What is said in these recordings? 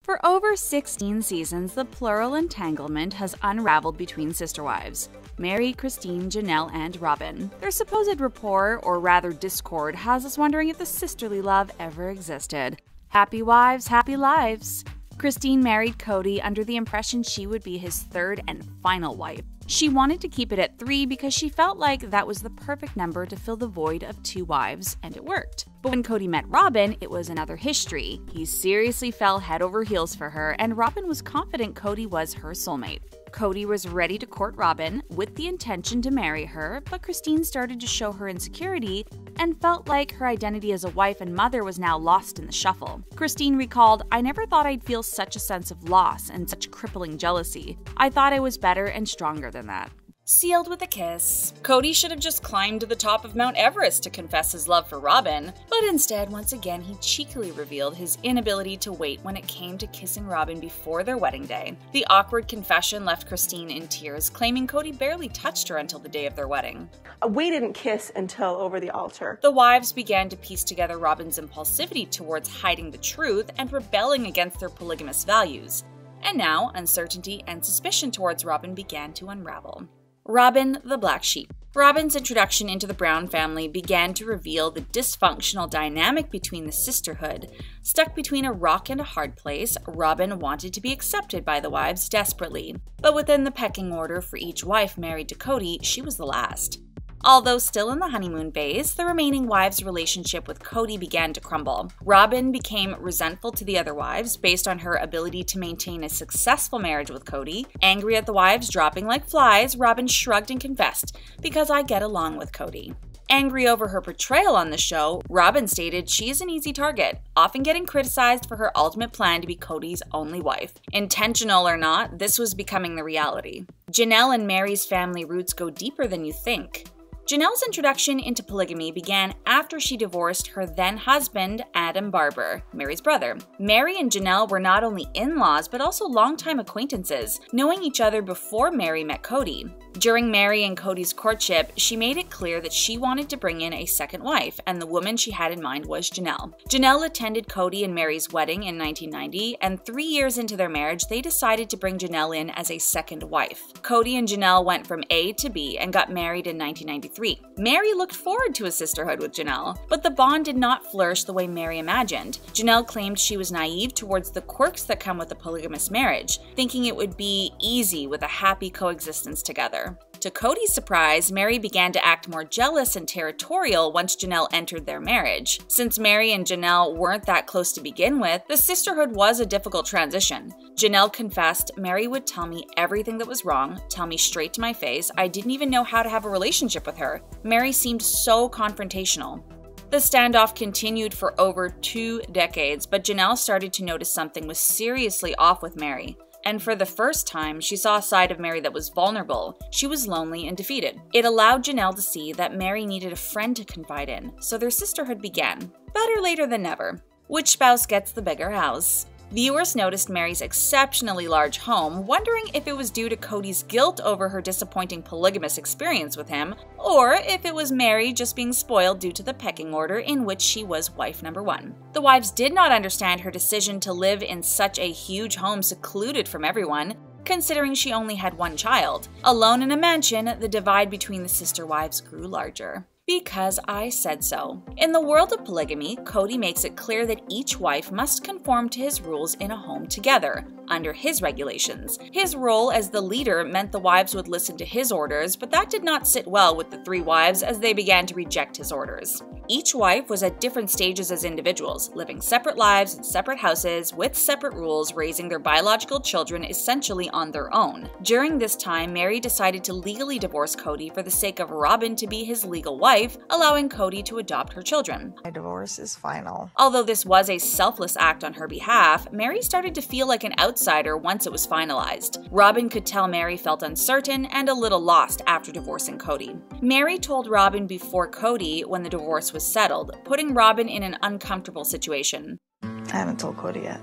For over 16 seasons, the plural entanglement has unraveled between sister wives, Meri, Christine, Janelle, and Robyn. Their supposed rapport, or rather discord, has us wondering if the sisterly love ever existed. Happy wives, happy lives. Christine married Kody under the impression she would be his third and final wife. She wanted to keep it at 3 because she felt like that was the perfect number to fill the void of 2 wives, and it worked. But when Kody met Robyn, it was another history. He seriously fell head over heels for her, and Robyn was confident Kody was her soulmate. Kody was ready to court Robyn with the intention to marry her, but Christine started to show her insecurity and felt like her identity as a wife and mother was now lost in the shuffle. Christine recalled, "I never thought I'd feel such a sense of loss and such crippling jealousy. I thought I was better and stronger than that." Sealed with a kiss. Kody should have just climbed to the top of Mount Everest to confess his love for Robyn, but instead, once again, he cheekily revealed his inability to wait when it came to kissing Robyn before their wedding day. The awkward confession left Christine in tears, claiming Kody barely touched her until the day of their wedding. We didn't kiss until over the altar. The wives began to piece together Robyn's impulsivity towards hiding the truth and rebelling against their polygamous values. And now, uncertainty and suspicion towards Robyn began to unravel. Robyn, the black sheep. Robyn's introduction into the Brown family began to reveal the dysfunctional dynamic between the sisterhood. Stuck between a rock and a hard place, Robyn wanted to be accepted by the wives desperately. But within the pecking order for each wife married to Kody, she was the last. Although still in the honeymoon phase, the remaining wives' relationship with Kody began to crumble. Robyn became resentful to the other wives based on her ability to maintain a successful marriage with Kody. Angry at the wives dropping like flies, Robyn shrugged and confessed, "Because I get along with Kody." Angry over her portrayal on the show, Robyn stated she is an easy target, often getting criticized for her ultimate plan to be Kody's only wife. Intentional or not, this was becoming the reality. Janelle and Meri's family roots go deeper than you think. Janelle's introduction into polygamy began after she divorced her then-husband, Adam Barber, Meri's brother. Meri and Janelle were not only in-laws but also longtime acquaintances, knowing each other before Meri met Kody. During Meri and Kody's courtship, she made it clear that she wanted to bring in a second wife, and the woman she had in mind was Janelle. Janelle attended Kody and Meri's wedding in 1990, and 3 years into their marriage, they decided to bring Janelle in as a second wife. Kody and Janelle went from A to B and got married in 1993. Meri looked forward to a sisterhood with Janelle, but the bond did not flourish the way Meri imagined. Janelle claimed she was naive towards the quirks that come with a polygamous marriage, thinking it would be easy with a happy coexistence together. To Kody's surprise, Meri began to act more jealous and territorial once Janelle entered their marriage. Since Meri and Janelle weren't that close to begin with, the sisterhood was a difficult transition. Janelle confessed, "Meri would tell me everything that was wrong, tell me straight to my face. I didn't even know how to have a relationship with her. Meri seemed so confrontational." The standoff continued for over 2 decades, but Janelle started to notice something was seriously off with Meri. And for the first time, she saw a side of Meri that was vulnerable. She was lonely and defeated. It allowed Janelle to see that Meri needed a friend to confide in, so their sisterhood began. Better later than never. Which spouse gets the bigger house? Viewers noticed Meri's exceptionally large home, wondering if it was due to Kody's guilt over her disappointing polygamous experience with him, or if it was Meri just being spoiled due to the pecking order in which she was wife number 1. The wives did not understand her decision to live in such a huge home secluded from everyone, considering she only had 1 child. Alone in a mansion, the divide between the sister wives grew larger. Because I said so. In the world of polygamy, Kody makes it clear that each wife must conform to his rules in a home together, under his regulations. His role as the leader meant the wives would listen to his orders, but that did not sit well with the 3 wives as they began to reject his orders. Each wife was at different stages as individuals, living separate lives in separate houses with separate rules, raising their biological children essentially on their own. During this time, Meri decided to legally divorce Kody for the sake of Robyn to be his legal wife, allowing Kody to adopt her children. My divorce is final. Although this was a selfless act on her behalf, Meri started to feel like an outsider once it was finalized. Robyn could tell Meri felt uncertain and a little lost after divorcing Kody. Meri told Robyn before Kody when the divorce was settled, putting Robyn in an uncomfortable situation. I haven't told Kody yet.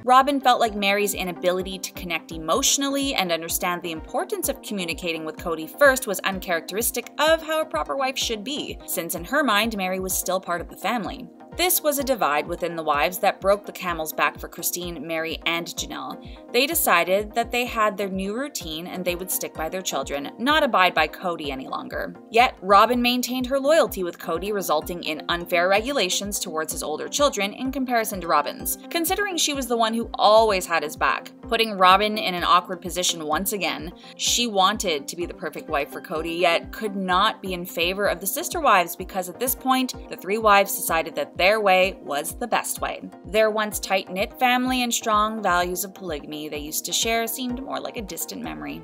Robyn felt like Meri's inability to connect emotionally and understand the importance of communicating with Kody first was uncharacteristic of how a proper wife should be, since in her mind, Meri was still part of the family. This was a divide within the wives that broke the camel's back for Christine, Meri, and Janelle. They decided that they had their new routine and they would stick by their children, not abide by Kody any longer. Yet, Robyn maintained her loyalty with Kody, resulting in unfair regulations towards his older children in comparison to Robyn's, considering she was the one who always had his back, putting Robyn in an awkward position once again. She wanted to be the perfect wife for Kody, yet could not be in favor of the sister wives because at this point, the three wives decided that their way was the best way. Their once tight-knit family and strong values of polygamy they used to share seemed more like a distant memory.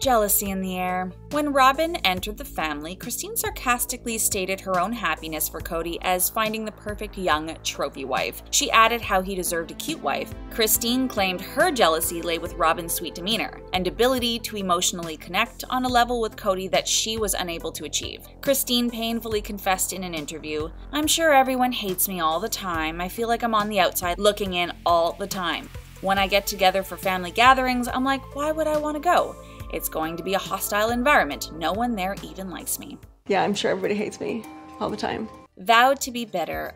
Jealousy in the air. When Robyn entered the family, Christine sarcastically stated her own happiness for Kody as finding the perfect young trophy wife. She added how he deserved a cute wife. Christine claimed her jealousy lay with Robyn's sweet demeanor and ability to emotionally connect on a level with Kody that she was unable to achieve. Christine painfully confessed in an interview, "I'm sure everyone hates me all the time. I feel like I'm on the outside looking in all the time. When I get together for family gatherings, I'm like, why would I want to go? It's going to be a hostile environment. No one there even likes me." Yeah, I'm sure everybody hates me all the time. Vowed to be better.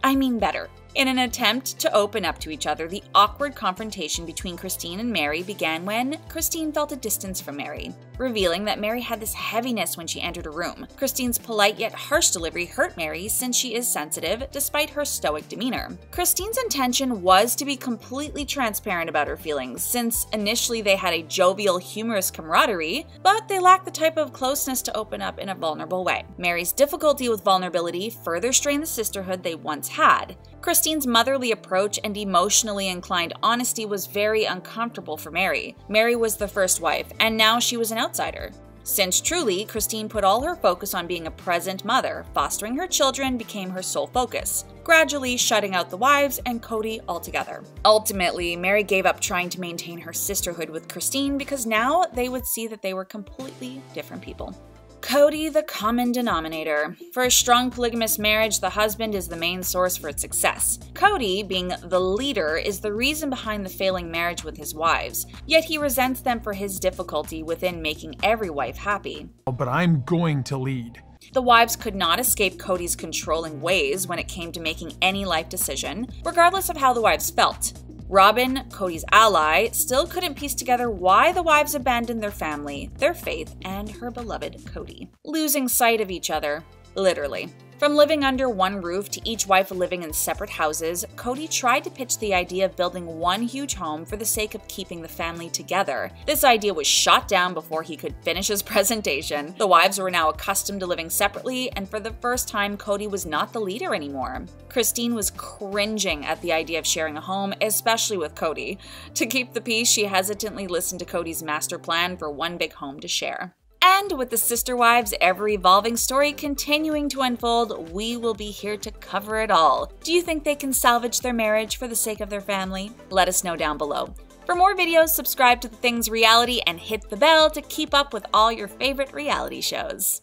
In an attempt to open up to each other, the awkward confrontation between Christine and Meri began when Christine felt a distance from Meri, revealing that Meri had this heaviness when she entered a room. Christine's polite yet harsh delivery hurt Meri since she is sensitive despite her stoic demeanor. Christine's intention was to be completely transparent about her feelings, since initially they had a jovial, humorous camaraderie, but they lacked the type of closeness to open up in a vulnerable way. Meri's difficulty with vulnerability further strained the sisterhood they once had. Christine's motherly approach and emotionally inclined honesty was very uncomfortable for Meri. Meri was the first wife, and now she was an outsider. Since truly, Christine put all her focus on being a present mother, fostering her children became her sole focus, gradually shutting out the wives and Kody altogether. Ultimately, Meri gave up trying to maintain her sisterhood with Christine because now they would see that they were completely different people. Kody, the common denominator. For a strong polygamous marriage, the husband is the main source for its success. Kody, being the leader, is the reason behind the failing marriage with his wives, yet he resents them for his difficulty within making every wife happy. But I'm going to lead. The wives could not escape Kody's controlling ways when it came to making any life decision, regardless of how the wives felt. Robyn, Kody's ally, still couldn't piece together why the wives abandoned their family, their faith, and her beloved Kody, losing sight of each other, literally. From living under one roof to each wife living in separate houses, Kody tried to pitch the idea of building one huge home for the sake of keeping the family together. This idea was shot down before he could finish his presentation. The wives were now accustomed to living separately, and for the first time, Kody was not the leader anymore. Christine was cringing at the idea of sharing a home, especially with Kody. To keep the peace, she hesitantly listened to Kody's master plan for one big home to share. And with the sister wives' ever-evolving story continuing to unfold, we will be here to cover it all. Do you think they can salvage their marriage for the sake of their family? Let us know down below. For more videos, subscribe to The Things Reality and hit the bell to keep up with all your favorite reality shows.